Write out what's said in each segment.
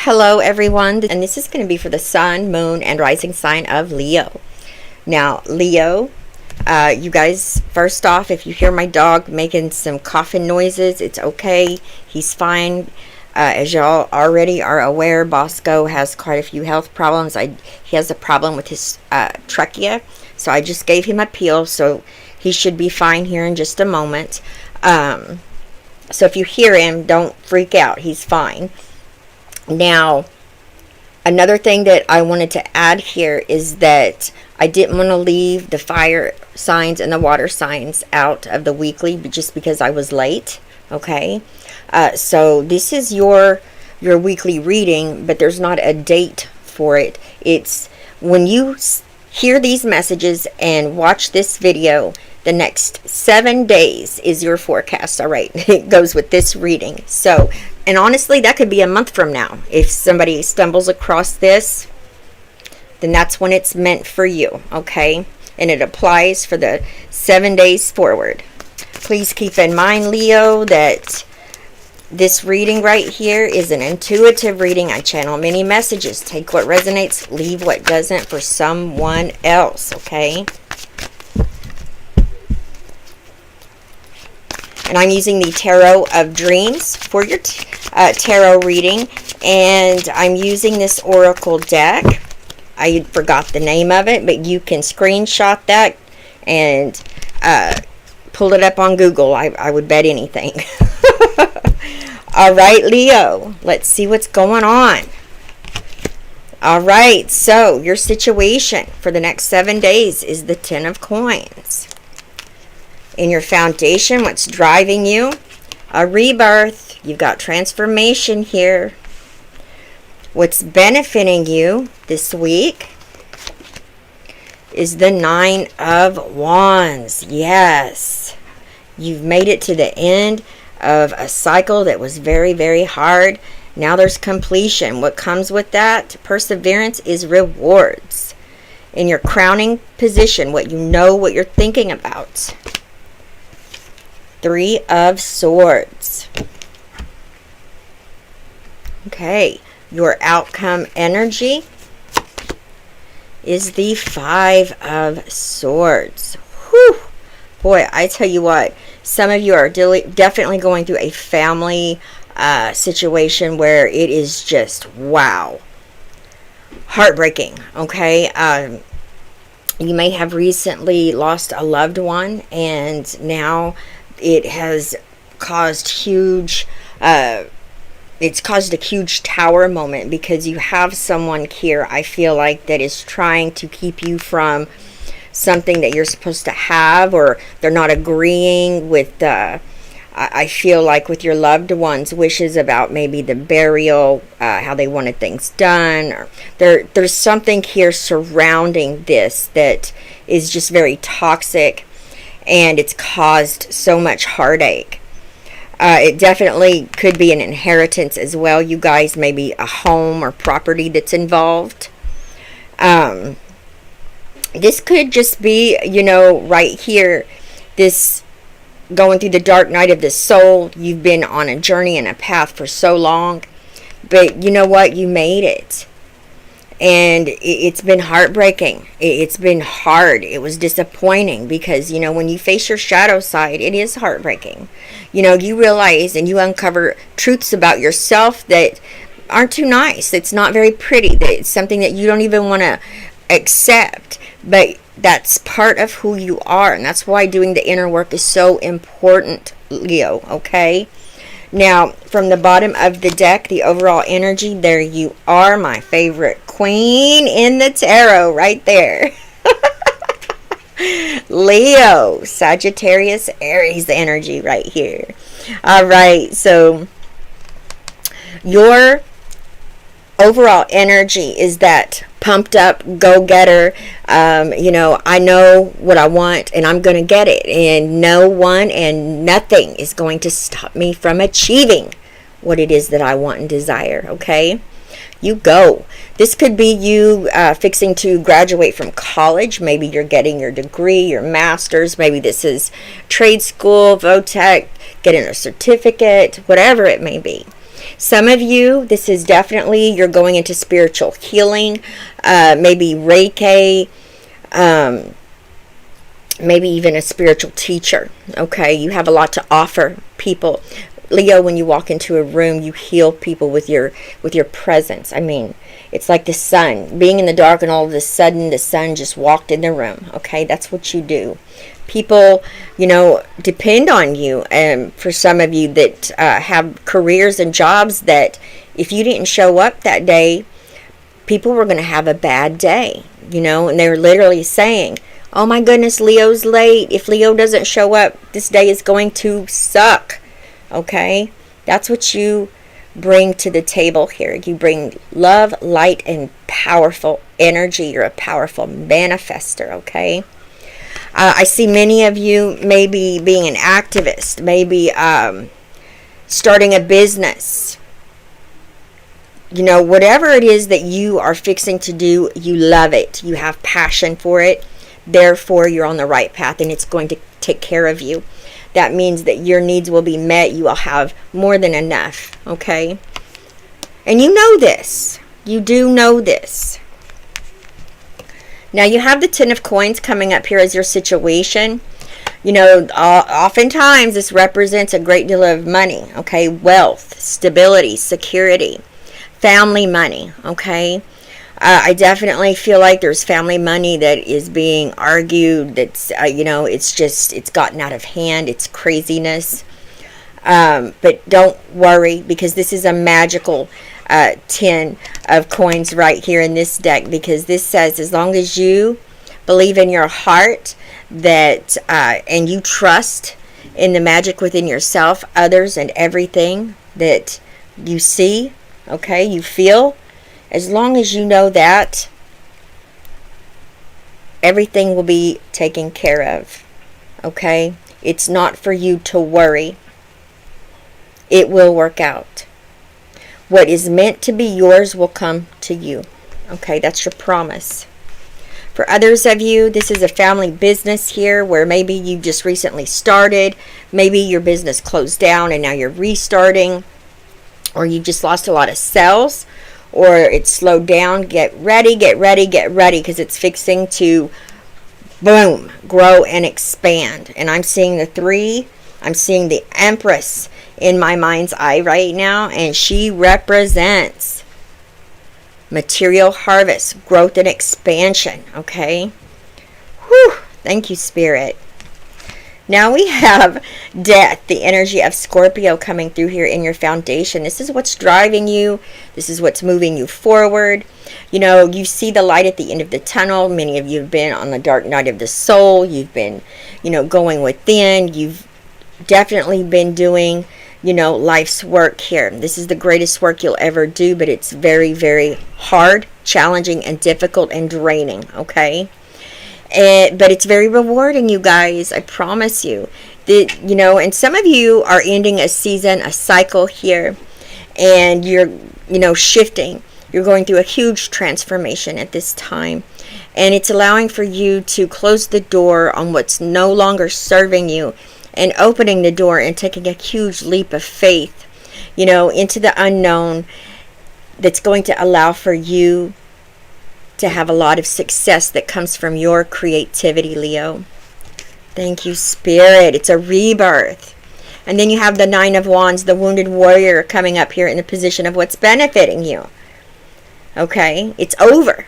Hello everyone, and this is going to be for the sun, moon, and rising sign of Leo. Now, Leo, you guys, first off, if you hear my dog making some coughing noises, it's okay. He's fine. As y'all already are aware, Bosco has quite a few health problems. He has a problem with his trachea, so I just gave him a peel, so he should be fine here in just a moment. So if you hear him, don't freak out. He's fine. Now, another thing that I wanted to add here is that I didn't want to leave the fire signs and the water signs out of the weekly just because I was late. Okay, so this is your weekly reading, but there's not a date for it. It's when you hear these messages and watch this video, the next 7 days is your forecast. All right, it goes with this reading. So, and honestly, that could be a month from now. If somebody stumbles across this, then that's when it's meant for you, okay? And it applies for the 7 days forward. Please keep in mind, Leo, that this reading right here is an intuitive reading. I channel many messages. Take what resonates, leave what doesn't for someone else, okay? And I'm using the Tarot of Dreams for your tarot reading. And I'm using this Oracle deck. I forgot the name of it, but you can screenshot that and pull it up on Google. I would bet anything. All right, Leo, let's see what's going on. All right, so your situation for the next 7 days is the 10 of Coins. In your foundation, what's driving you? A rebirth. You've got transformation here. What's benefiting you this week is the 9 of Wands. Yes. You've made it to the end of a cycle that was very, very hard. Now there's completion. What comes with that? Perseverance is rewards. In your crowning position, what you know, what you're thinking about. 3 of Swords. Okay, your outcome energy is the 5 of Swords. Whew. Boy, I tell you what, some of you are definitely going through a family situation where it is just, wow, heartbreaking, okay? You may have recently lost a loved one, and now it has caused it's caused a huge tower moment, because you have someone here, I feel like, that is trying to keep you from something that you're supposed to have, or they're not agreeing with I feel like with your loved one's wishes about maybe the burial, how they wanted things done, or there's something here surrounding this that is just very toxic, and it's caused so much heartache. It definitely could be an inheritance as well, you guys. Maybe a home or property that's involved. This could just be, right here, this going through the dark night of the soul. You've been on a journey and a path for so long, but you know what? You made it. And it's been heartbreaking. It's been hard. It was disappointing because, when you face your shadow side, it is heartbreaking. You realize and you uncover truths about yourself that aren't too nice. It's not very pretty. It's something that you don't even want to accept. But that's part of who you are. And that's why doing the inner work is so important, Leo, okay? Now, from the bottom of the deck, the overall energy, there you are, my favorite queen in the tarot, right there. Leo, Sagittarius, Aries energy right here. All right, so your overall energy is that pumped up go-getter. I know what I want and I'm going to get it, and no one and nothing is going to stop me from achieving what it is that I want and desire, okay? You go. This could be you fixing to graduate from college. Maybe you're getting your degree, your master's. Maybe this is trade school, VOTEC, getting a certificate, whatever it may be. Some of you, this is definitely, you're going into spiritual healing, maybe Reiki, maybe even a spiritual teacher. Okay, you have a lot to offer people. Leo, when you walk into a room, you heal people with your presence. I mean, it's like the sun being in the dark, and all of a sudden the sun just walked in the room. Okay, that's what you do. People, depend on you. And for some of you that have careers and jobs, that if you didn't show up that day, people were going to have a bad day. And they're literally saying, "Oh my goodness, Leo's late. If Leo doesn't show up, this day is going to suck." Okay, that's what you bring to the table here. You bring love, light, and powerful energy. You're a powerful manifester. Okay, I see many of you maybe being an activist, maybe starting a business. Whatever it is that you are fixing to do, you love it. You have passion for it. Therefore, you're on the right path, and it's going to take care of you. That means that your needs will be met. You will have more than enough, okay? And you know this. You do know this. Now, you have the Ten of Coins coming up here as your situation. Oftentimes this represents a great deal of money, okay? Wealth, stability, security, family money, okay? I definitely feel like there's family money that is being argued. That's, it's gotten out of hand. It's craziness. But don't worry, because this is a magical 10 of coins right here in this deck. Because this says, as long as you believe in your heart that, and you trust in the magic within yourself, others, and everything that you see, okay, you feel, as long as you know that, everything will be taken care of. Okay? It's not for you to worry. It will work out. What is meant to be yours will come to you. Okay? That's your promise. For others of you, this is a family business here where maybe you just recently started. Maybe your business closed down and now you're restarting. Or you just lost a lot of sales. Or it's slowed down. Get ready, because it's fixing to, boom, grow and expand. And I'm seeing the 3. I'm seeing the Empress in my mind's eye right now, and she represents material harvest, growth, and expansion. Okay? Whew! Thank you, Spirit. Now we have death, the energy of Scorpio coming through here in your foundation. This is what's driving you. This is what's moving you forward. You see the light at the end of the tunnel. Many of you have been on the dark night of the soul. You've been, going within. You've definitely been doing, life's work here. This is the greatest work you'll ever do, but it's very, very hard, challenging, and difficult and draining, okay? But it's very rewarding, you guys. I promise you. And some of you are ending a season, a cycle here, and you're, shifting. You're going through a huge transformation at this time, and it's allowing for you to close the door on what's no longer serving you, and opening the door and taking a huge leap of faith, into the unknown. That's going to allow for you to have a lot of success that comes from your creativity, Leo. Thank you, Spirit. It's a rebirth. And then you have the 9 of Wands, the wounded warrior, coming up here in the position of what's benefiting you. Okay? It's over.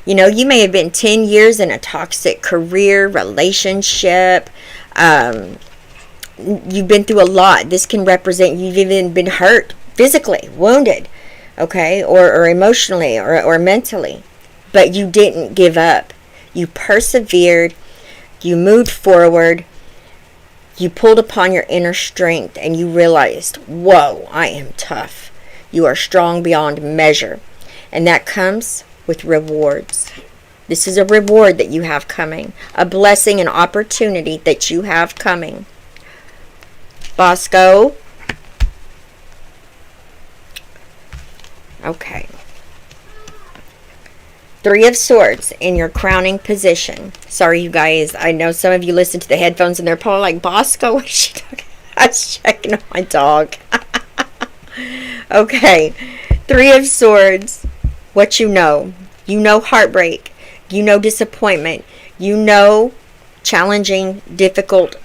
You may have been 10 years in a toxic career, relationship. You've been through a lot. This can represent you've even been hurt, physically, wounded, okay? Or emotionally or mentally. But you didn't give up. You persevered. You moved forward. You pulled upon your inner strength and you realized, whoa, I am tough. You are strong beyond measure. And that comes with rewards. This is a reward that you have coming. A blessing and opportunity that you have coming. Bosco. Okay. 3 of Swords in your crowning position. Sorry, you guys. I know some of you listen to the headphones and they're probably like, Bosco, what is she talking about? I was checking on my dog. Okay. Three of Swords. What you know. You know heartbreak. You know disappointment. You know challenging, difficult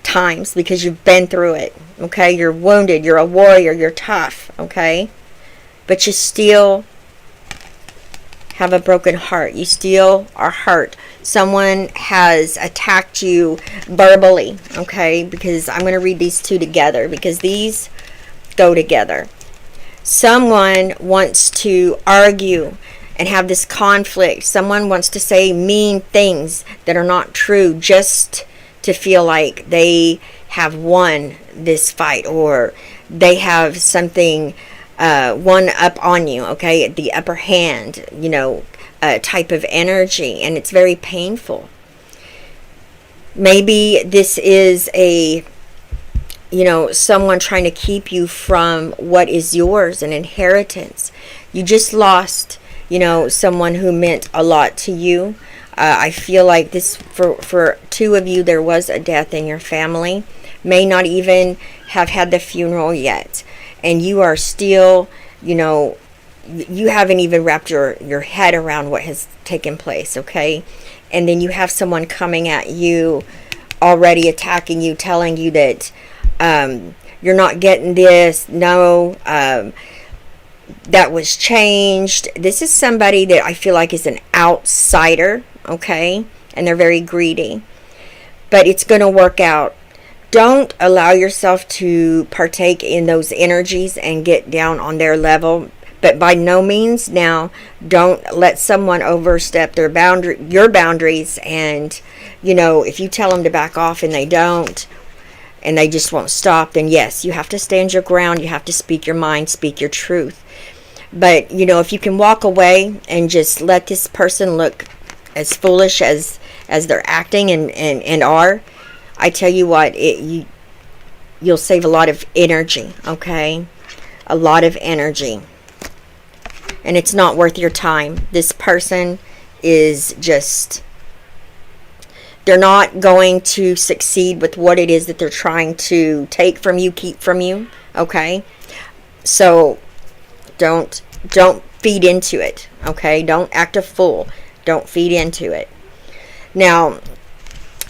times because you've been through it. Okay. You're wounded. You're a warrior. You're tough. Okay. But you still have a broken heart. You still are hurt. Someone has attacked you verbally. Okay. Because I'm going to read these two together because these go together. Someone wants to argue and have this conflict. Someone wants to say mean things that are not true just to feel like they have won this fight or they have something one up on you, okay? The upper hand, type of energy, and it's very painful. Maybe this is someone trying to keep you from what is yours, an inheritance. You just lost, someone who meant a lot to you. I feel like this, for two of you, there was a death in your family. May not even have had the funeral yet. And you are still, you haven't even wrapped your head around what has taken place, okay? And then you have someone coming at you, already attacking you, telling you that you're not getting this. No, that was changed. This is somebody that I feel like is an outsider, okay? And they're very greedy. But it's going to work out. Don't allow yourself to partake in those energies and get down on their level. But by no means now, don't let someone overstep your boundaries. And, if you tell them to back off and they don't, and they just won't stop, then yes, you have to stand your ground. You have to speak your mind, speak your truth. But, if you can walk away and just let this person look as foolish as they're acting and are, I tell you what, you'll save a lot of energy, okay? A lot of energy. And it's not worth your time. This person is just, they're not going to succeed with what it is that they're trying to take from you, keep from you, okay? So don't feed into it, okay? Don't act a fool. Don't feed into it. Now,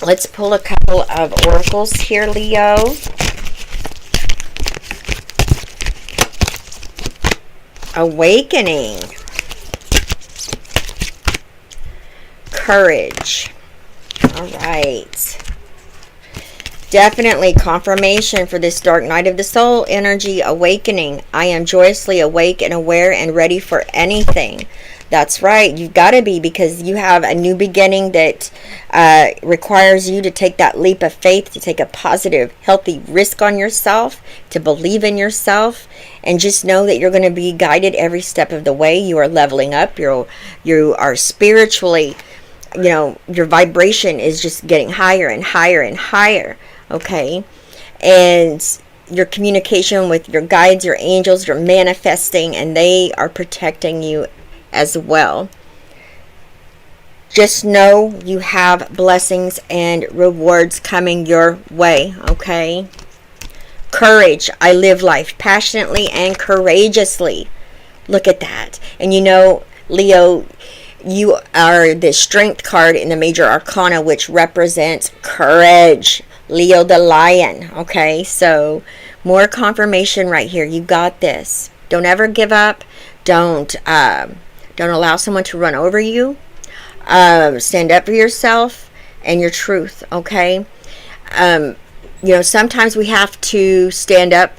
let's pull a couple of oracles here, Leo. Awakening. Courage. All right. Definitely confirmation for this dark night of the soul energy. Awakening. I am joyously awake and aware and ready for anything. That's right. You've got to be, because you have a new beginning that requires you to take that leap of faith, to take a positive, healthy risk on yourself, to believe in yourself, and just know that you're going to be guided every step of the way. You are leveling up. You are spiritually, your vibration is just getting higher and higher and higher. Okay. And your communication with your guides, your angels, you're manifesting, and they are protecting you as well. Just know you have blessings and rewards coming your way, okay? Courage. I live life passionately and courageously. Look at that. And Leo, you are the Strength card in the Major Arcana, which represents courage. Leo the Lion, okay? So, more confirmation right here. You got this. Don't ever give up. Don't allow someone to run over you. Stand up for yourself and your truth, okay? Sometimes we have to stand up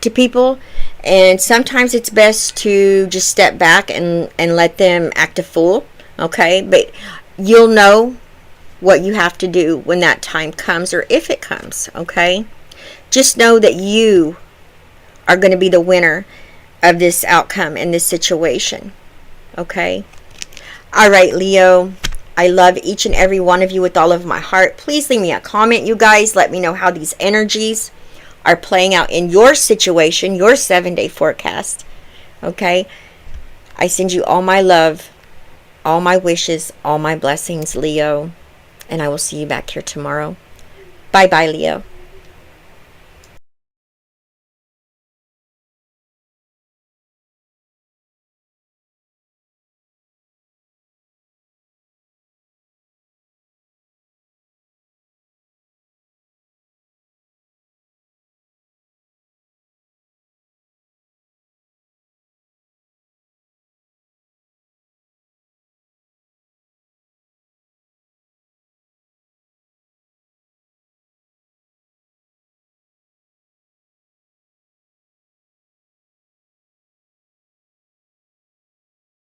to people, and sometimes it's best to just step back and let them act a fool, okay? But you'll know what you have to do when that time comes, or if it comes, okay? Just know that you are going to be the winner of this outcome in this situation. Okay? All right, Leo. I love each and every one of you with all of my heart. Please leave me a comment, you guys. Let me know how these energies are playing out in your situation, your 7-day forecast. Okay? I send you all my love, all my wishes, all my blessings, Leo. And I will see you back here tomorrow. Bye-bye, Leo.